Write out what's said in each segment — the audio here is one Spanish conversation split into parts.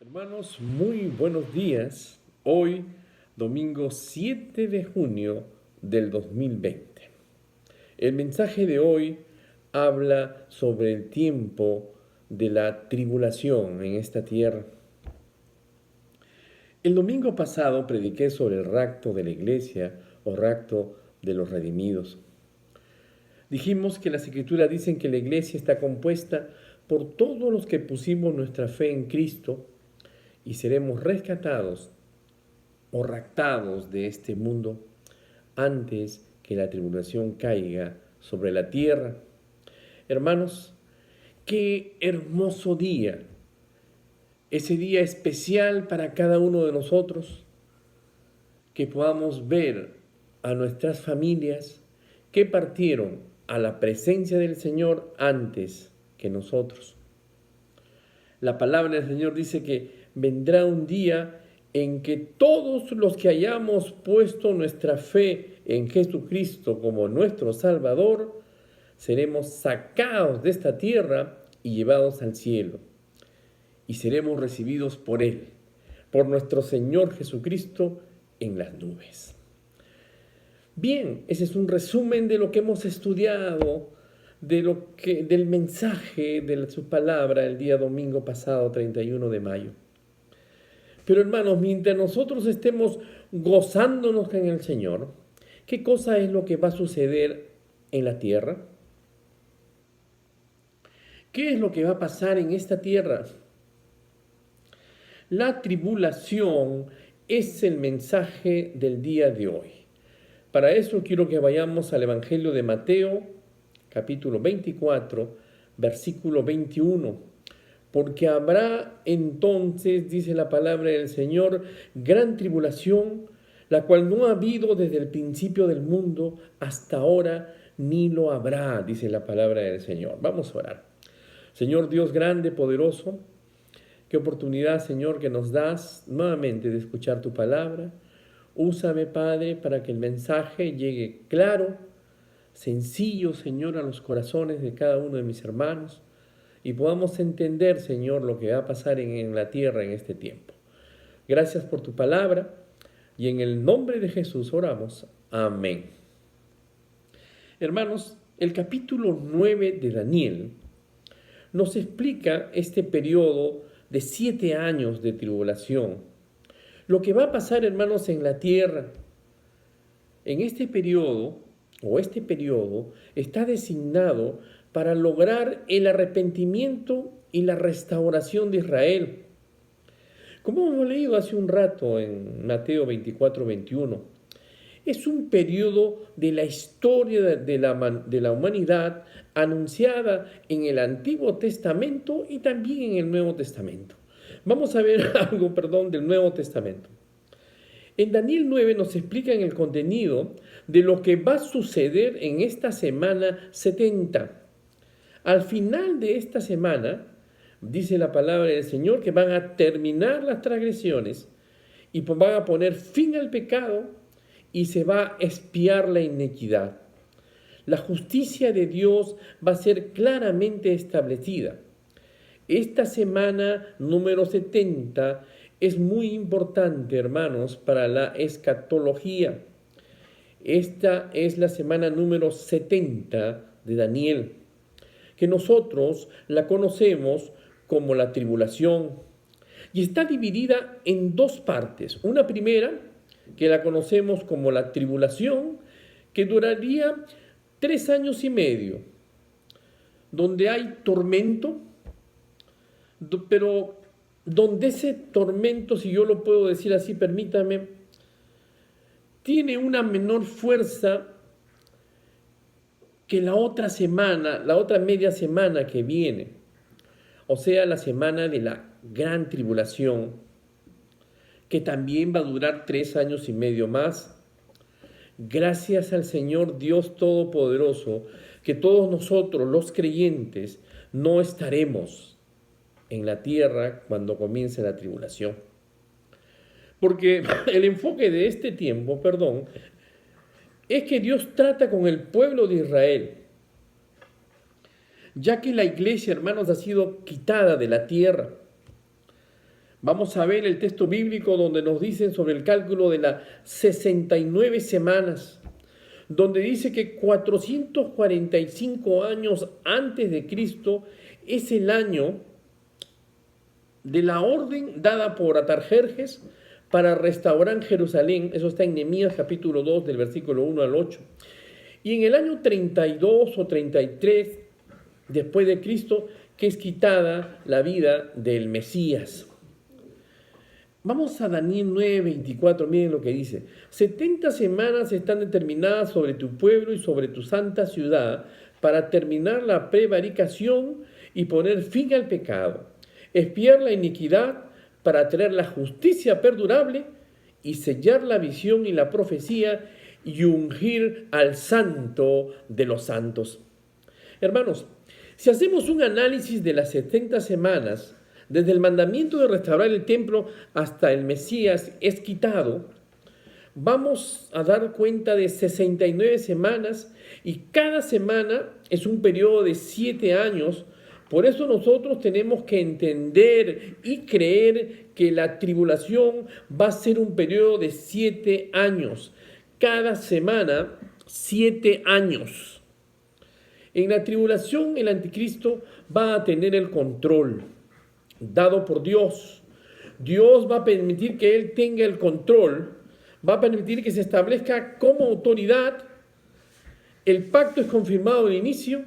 Hermanos, muy buenos días. Hoy, domingo 7 de junio del 2020. El mensaje de hoy habla sobre el tiempo de la tribulación en esta tierra. El domingo pasado prediqué sobre el rapto de la iglesia o rapto de los redimidos. Dijimos que las escrituras dicen que la iglesia está compuesta por todos los que pusimos nuestra fe en Cristo y seremos rescatados o raptados de este mundo antes que la tribulación caiga sobre la tierra. Hermanos, qué hermoso día, ese día especial para cada uno de nosotros, que podamos ver a nuestras familias que partieron a la presencia del Señor antes que nosotros. La palabra del Señor dice que vendrá un día en que todos los que hayamos puesto nuestra fe en Jesucristo como nuestro Salvador, seremos sacados de esta tierra y llevados al cielo. Y seremos recibidos por Él, por nuestro Señor Jesucristo en las nubes. Bien, ese es un resumen de lo que hemos estudiado, del mensaje de su palabra el día domingo pasado, 31 de mayo. Pero hermanos, mientras nosotros estemos gozándonos en el Señor, ¿qué cosa es lo que va a suceder en la tierra? ¿Qué es lo que va a pasar en esta tierra? La tribulación es el mensaje del día de hoy. Para eso quiero que vayamos al Evangelio de Mateo, capítulo 24, versículo 21. Porque habrá entonces, dice la palabra del Señor, gran tribulación, la cual no ha habido desde el principio del mundo hasta ahora, ni lo habrá, dice la palabra del Señor. Vamos a orar. Señor Dios grande, poderoso, qué oportunidad, Señor, que nos das nuevamente de escuchar tu palabra. Úsame, Padre, para que el mensaje llegue claro, sencillo, Señor, a los corazones de cada uno de mis hermanos y podamos entender, Señor, lo que va a pasar en la tierra en este tiempo. Gracias por tu palabra y en el nombre de Jesús oramos. Amén. Hermanos, el capítulo 9 de Daniel nos explica este periodo de 7 años de tribulación. Lo que va a pasar, hermanos, en la tierra. En este periodo está designado para lograr el arrepentimiento y la restauración de Israel. Como hemos leído hace un rato en Mateo 24, 21, es un periodo de la historia de la humanidad anunciada en el Antiguo Testamento y también en el Nuevo Testamento. Vamos a ver algo, del Nuevo Testamento. En Daniel 9 nos explican el contenido de lo que va a suceder en esta semana 70. Al final de esta semana, dice la palabra del Señor, que van a terminar las transgresiones y van a poner fin al pecado y se va a expiar la iniquidad. La justicia de Dios va a ser claramente establecida. Esta semana número 70 es muy importante, hermanos, para la escatología. Esta es la semana número 70 de Daniel, que nosotros la conocemos como la tribulación. Y está dividida en dos partes. Una primera, que la conocemos como la tribulación, que duraría 3 años y medio, donde hay tormento, pero donde ese tormento, si yo lo puedo decir así, permítame, tiene una menor fuerza que la otra semana, la otra media semana que viene, o sea, la semana de la gran tribulación, que también va a durar 3 años y medio más. Gracias al Señor Dios Todopoderoso, que todos nosotros, los creyentes, no estaremos en la tierra cuando comience la tribulación. Porque el enfoque de este tiempo, es que Dios trata con el pueblo de Israel, ya que la iglesia, hermanos, ha sido quitada de la tierra. Vamos a ver el texto bíblico donde nos dicen sobre el cálculo de las 69 semanas, donde dice que 445 años antes de Cristo es el año de la orden dada por Atarjerjes para restaurar Jerusalén. Eso está en Nehemías capítulo 2 del versículo 1 al 8. Y en el año 32 o 33 después de Cristo, que es quitada la vida del Mesías. Vamos a Daniel 9:24, miren lo que dice. 70 semanas están determinadas sobre tu pueblo y sobre tu santa ciudad para terminar la prevaricación y poner fin al pecado, expiar la iniquidad para traer la justicia perdurable y sellar la visión y la profecía y ungir al santo de los santos. Hermanos, si hacemos un análisis de las 70 semanas, desde el mandamiento de restaurar el templo hasta el Mesías es quitado, vamos a dar cuenta de 69 semanas y cada semana es un periodo de 7 años. Por eso nosotros tenemos que entender y creer que la tribulación va a ser un periodo de 7 años. Cada semana, 7 años. En la tribulación el anticristo va a tener el control dado por Dios. Dios va a permitir que Él tenga el control, va a permitir que se establezca como autoridad. El pacto es confirmado al inicio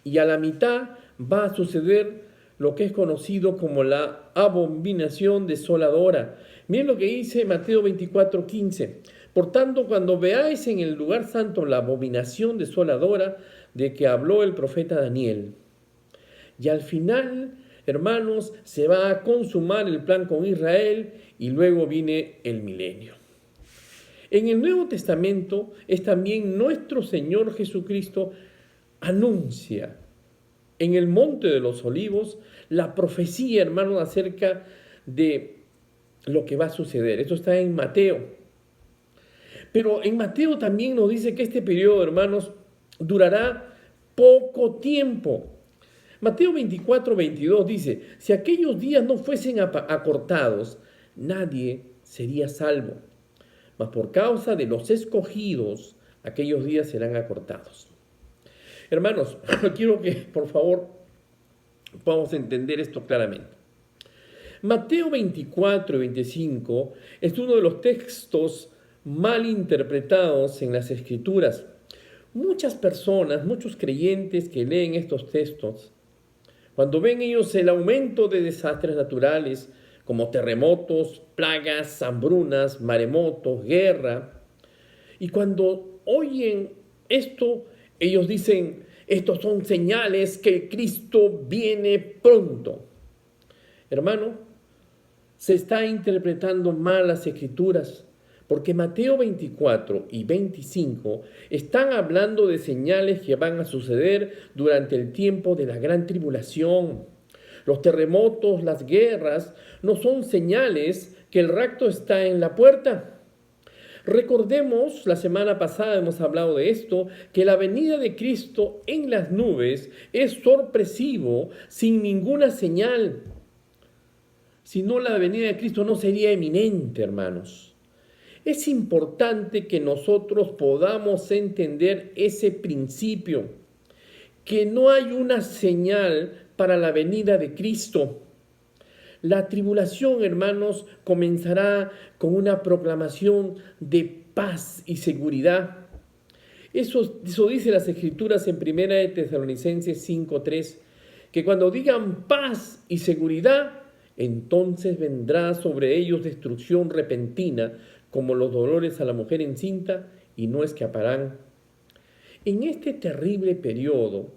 y a la mitad va a suceder lo que es conocido como la abominación desoladora. Miren lo que dice Mateo 24:15. Por tanto, cuando veáis en el lugar santo la abominación desoladora de que habló el profeta Daniel, y al final, hermanos, se va a consumar el plan con Israel y luego viene el milenio. En el Nuevo Testamento es también nuestro Señor Jesucristo anuncia en el Monte de los Olivos la profecía, hermanos, acerca de lo que va a suceder. Esto está en Mateo. Pero en Mateo también nos dice que este periodo, hermanos, durará poco tiempo. Mateo 24:22 dice, si aquellos días no fuesen acortados, nadie sería salvo. Mas por causa de los escogidos, aquellos días serán acortados. Hermanos, quiero que por favor podamos entender esto claramente. Mateo 24:25 es uno de los textos mal interpretados en las Escrituras. Muchas personas, muchos creyentes que leen estos textos, cuando ven ellos el aumento de desastres naturales como terremotos, plagas, hambrunas, maremotos, guerra, y cuando oyen esto, ellos dicen, estos son señales que Cristo viene pronto. Hermano, se está interpretando mal las Escrituras, porque Mateo 24 y 25 están hablando de señales que van a suceder durante el tiempo de la gran tribulación. Los terremotos, las guerras, no son señales que el rapto está en la puerta. Recordemos, la semana pasada hemos hablado de esto, que la venida de Cristo en las nubes es sorpresivo, sin ninguna señal. Si no, la venida de Cristo no sería eminente, hermanos. Es importante que nosotros podamos entender ese principio, que no hay una señal para la venida de Cristo. La tribulación, hermanos, comenzará con una proclamación de paz y seguridad. Eso dice las Escrituras en 1 de Tesalonicenses 5:3, que cuando digan paz y seguridad, entonces vendrá sobre ellos destrucción repentina, como los dolores a la mujer encinta, y no escaparán. En este terrible periodo,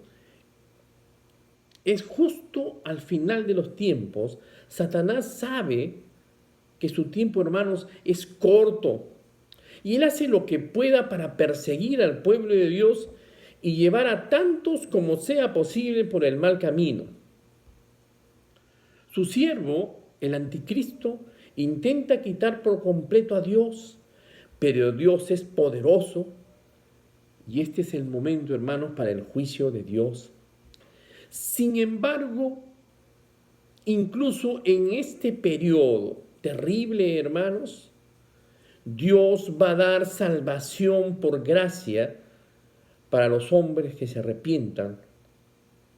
es justo al final de los tiempos, Satanás sabe que su tiempo, hermanos, es corto. Y él hace lo que pueda para perseguir al pueblo de Dios y llevar a tantos como sea posible por el mal camino. Su siervo, el anticristo, intenta quitar por completo a Dios, pero Dios es poderoso y este es el momento, hermanos, para el juicio de Dios. Sin embargo, incluso en este periodo terrible, hermanos, Dios va a dar salvación por gracia para los hombres que se arrepientan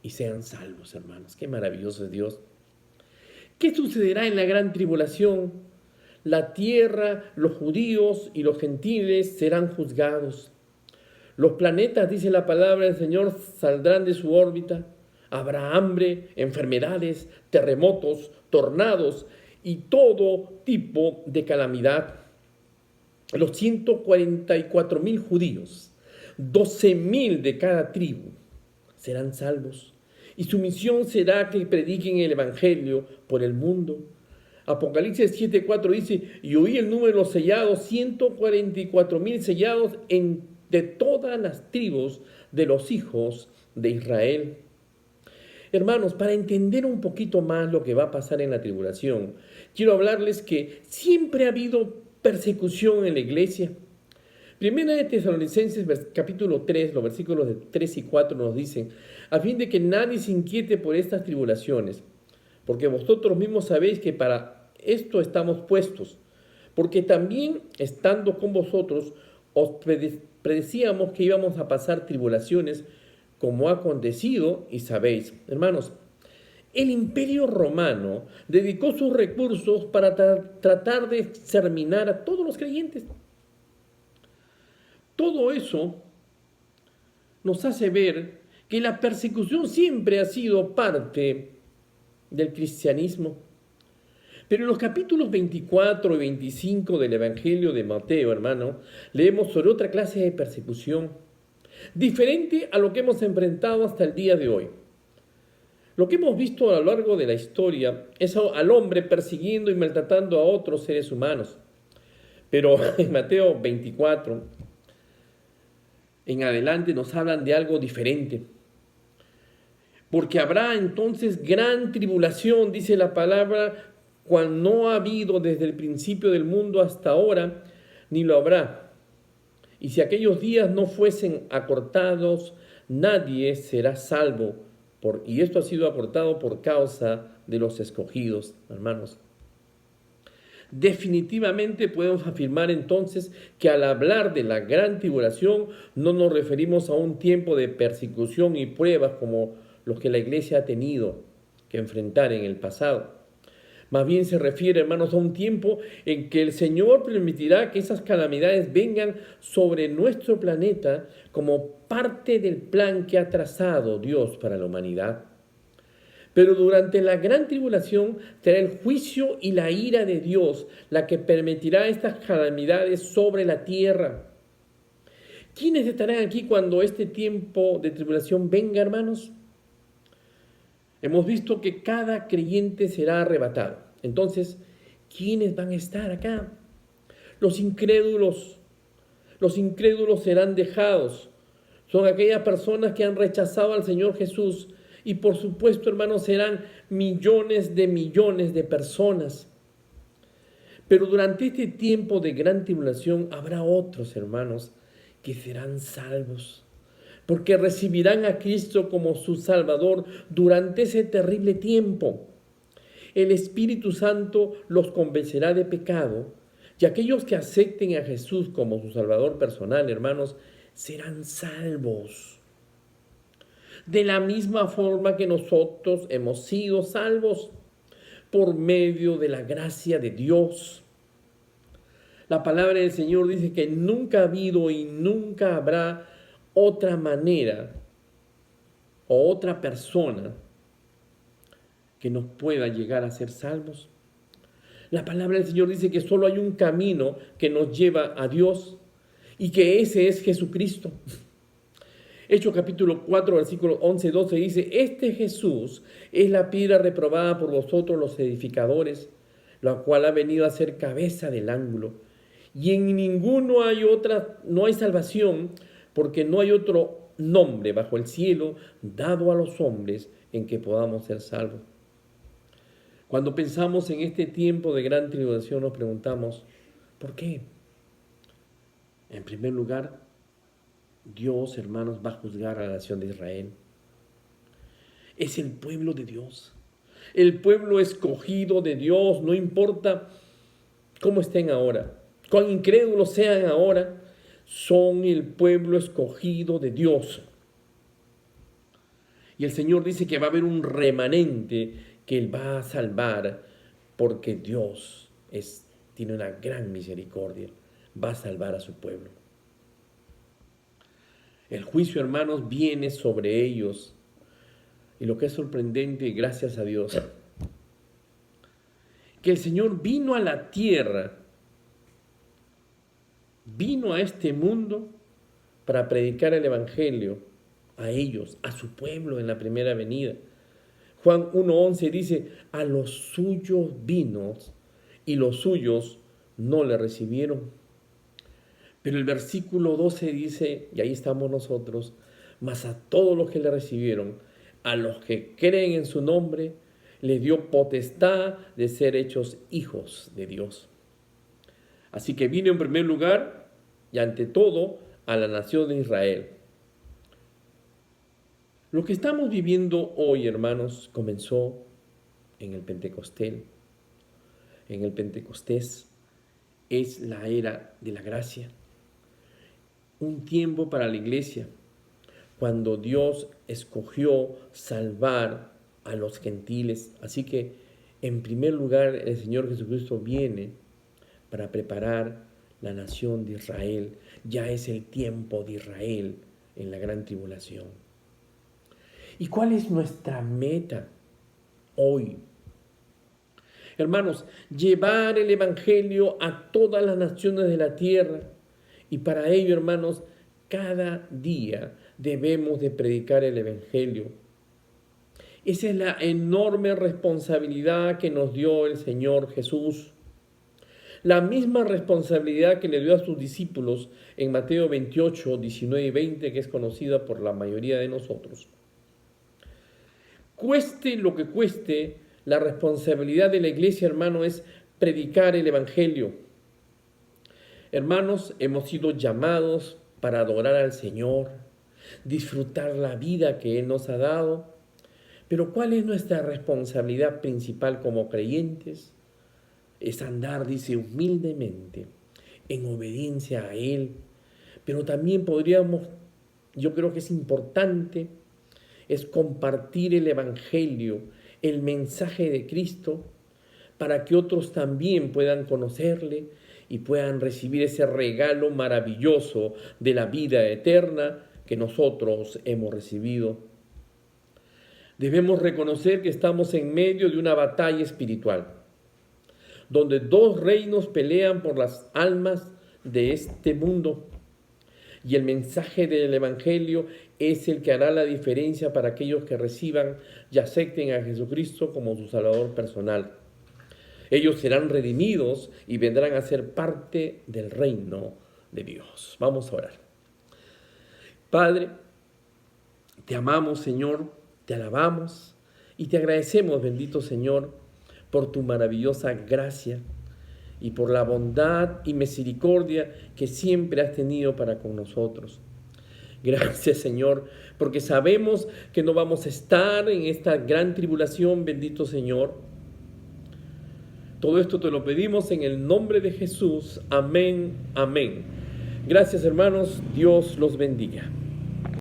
y sean salvos, hermanos. Qué maravilloso es Dios. ¿Qué sucederá en la gran tribulación? La tierra, los judíos y los gentiles serán juzgados. Los planetas, dice la palabra del Señor, saldrán de su órbita. Habrá hambre, enfermedades, terremotos, tornados y todo tipo de calamidad. Los 144,000 judíos, 12,000 de cada tribu, serán salvos. Y su misión será que prediquen el Evangelio por el mundo. Apocalipsis 7:4 dice, y oí el número de los sellados, 144,000 sellados de todas las tribus de los hijos de Israel. Hermanos, para entender un poquito más lo que va a pasar en la tribulación, quiero hablarles que siempre ha habido persecución en la iglesia. Primera de Tesalonicenses, capítulo 3, los versículos de 3 y 4 nos dicen, a fin de que nadie se inquiete por estas tribulaciones, porque vosotros mismos sabéis que para esto estamos puestos, porque también estando con vosotros os predecíamos que íbamos a pasar tribulaciones, como ha acontecido y sabéis. Hermanos, el Imperio Romano dedicó sus recursos para tratar de exterminar a todos los creyentes. Todo eso nos hace ver que la persecución siempre ha sido parte del cristianismo. Pero en los capítulos 24 y 25 del Evangelio de Mateo, hermano, leemos sobre otra clase de persecución, diferente a lo que hemos enfrentado hasta el día de hoy. Lo que hemos visto a lo largo de la historia es al hombre persiguiendo y maltratando a otros seres humanos. Pero en Mateo 24, en adelante nos hablan de algo diferente. Porque habrá entonces gran tribulación, dice la palabra, cual no ha habido desde el principio del mundo hasta ahora, ni lo habrá. Y si aquellos días no fuesen acortados, nadie será salvo. Y esto ha sido acortado por causa de los escogidos, hermanos. Definitivamente podemos afirmar entonces que al hablar de la gran tribulación no nos referimos a un tiempo de persecución y pruebas como los que la iglesia ha tenido que enfrentar en el pasado. Más bien se refiere, hermanos, a un tiempo en que el Señor permitirá que esas calamidades vengan sobre nuestro planeta como parte del plan que ha trazado Dios para la humanidad. Pero durante la gran tribulación será el juicio y la ira de Dios la que permitirá estas calamidades sobre la tierra. ¿Quiénes estarán aquí cuando este tiempo de tribulación venga, hermanos? Hemos visto que cada creyente será arrebatado. Entonces, ¿quiénes van a estar acá? Los incrédulos. Los incrédulos serán dejados. Son aquellas personas que han rechazado al Señor Jesús. Y por supuesto, hermanos, serán millones de personas. Pero durante este tiempo de gran tribulación habrá otros, hermanos, que serán salvos, porque recibirán a Cristo como su Salvador durante ese terrible tiempo. El Espíritu Santo los convencerá de pecado, y aquellos que acepten a Jesús como su Salvador personal, hermanos, serán salvos. De la misma forma que nosotros hemos sido salvos por medio de la gracia de Dios. La palabra del Señor dice que nunca ha habido y nunca habrá otra manera o otra persona que nos pueda llegar a ser salvos. La palabra del Señor dice que solo hay un camino que nos lleva a Dios y que ese es Jesucristo. Hechos capítulo 4, versículo 11-12 dice, este Jesús es la piedra reprobada por vosotros los edificadores, la cual ha venido a ser cabeza del ángulo. Y en ninguno no hay salvación, porque no hay otro nombre bajo el cielo dado a los hombres en que podamos ser salvos. Cuando pensamos en este tiempo de gran tribulación nos preguntamos, ¿por qué? En primer lugar, Dios, hermanos, va a juzgar a la nación de Israel. Es el pueblo de Dios. el pueblo escogido de Dios, no importa cómo estén ahora, cuán incrédulos sean ahora, son el pueblo escogido de Dios. Y el Señor dice que va a haber un remanente que Él va a salvar, porque Dios tiene una gran misericordia, va a salvar a su pueblo. El juicio, hermanos, viene sobre ellos. Y lo que es sorprendente, gracias a Dios, que el Señor vino a la tierra, vino a este mundo para predicar el Evangelio a ellos, a su pueblo en la primera venida. Juan 1:11 dice, a los suyos vino y los suyos no le recibieron. Pero el versículo 12 dice, y ahí estamos nosotros, mas a todos los que le recibieron, a los que creen en su nombre, les dio potestad de ser hechos hijos de Dios. Así que vino en primer lugar y ante todo a la nación de Israel. Lo que estamos viviendo hoy, hermanos, comenzó en el Pentecostés. En el Pentecostés es la era de la gracia. Un tiempo para la iglesia, cuando Dios escogió salvar a los gentiles. Así que, en primer lugar, el Señor Jesucristo viene para preparar la nación de Israel. Ya es el tiempo de Israel en la gran tribulación. ¿Y cuál es nuestra meta hoy? Hermanos, llevar el Evangelio a todas las naciones de la tierra. Y para ello, hermanos, cada día debemos de predicar el Evangelio. Esa es la enorme responsabilidad que nos dio el Señor Jesús. La misma responsabilidad que le dio a sus discípulos en Mateo 28, 19 y 20, que es conocida por la mayoría de nosotros. Cueste lo que cueste, la responsabilidad de la iglesia, hermano, es predicar el Evangelio. Hermanos, hemos sido llamados para adorar al Señor, disfrutar la vida que Él nos ha dado. Pero ¿cuál es nuestra responsabilidad principal como creyentes? Es andar, dice, humildemente, en obediencia a Él. Pero también yo creo que es importante, es compartir el Evangelio, el mensaje de Cristo, para que otros también puedan conocerle y puedan recibir ese regalo maravilloso de la vida eterna que nosotros hemos recibido. Debemos reconocer que estamos en medio de una batalla espiritual, donde dos reinos pelean por las almas de este mundo. Y el mensaje del Evangelio es el que hará la diferencia para aquellos que reciban y acepten a Jesucristo como su Salvador personal. Ellos serán redimidos y vendrán a ser parte del reino de Dios. Vamos a orar. Padre, te amamos, Señor, te alabamos y te agradecemos, bendito Señor, por tu maravillosa gracia y por la bondad y misericordia que siempre has tenido para con nosotros. Gracias, Señor, porque sabemos que no vamos a estar en esta gran tribulación, bendito Señor. Todo esto te lo pedimos en el nombre de Jesús. Amén, amén. Gracias, hermanos. Dios los bendiga.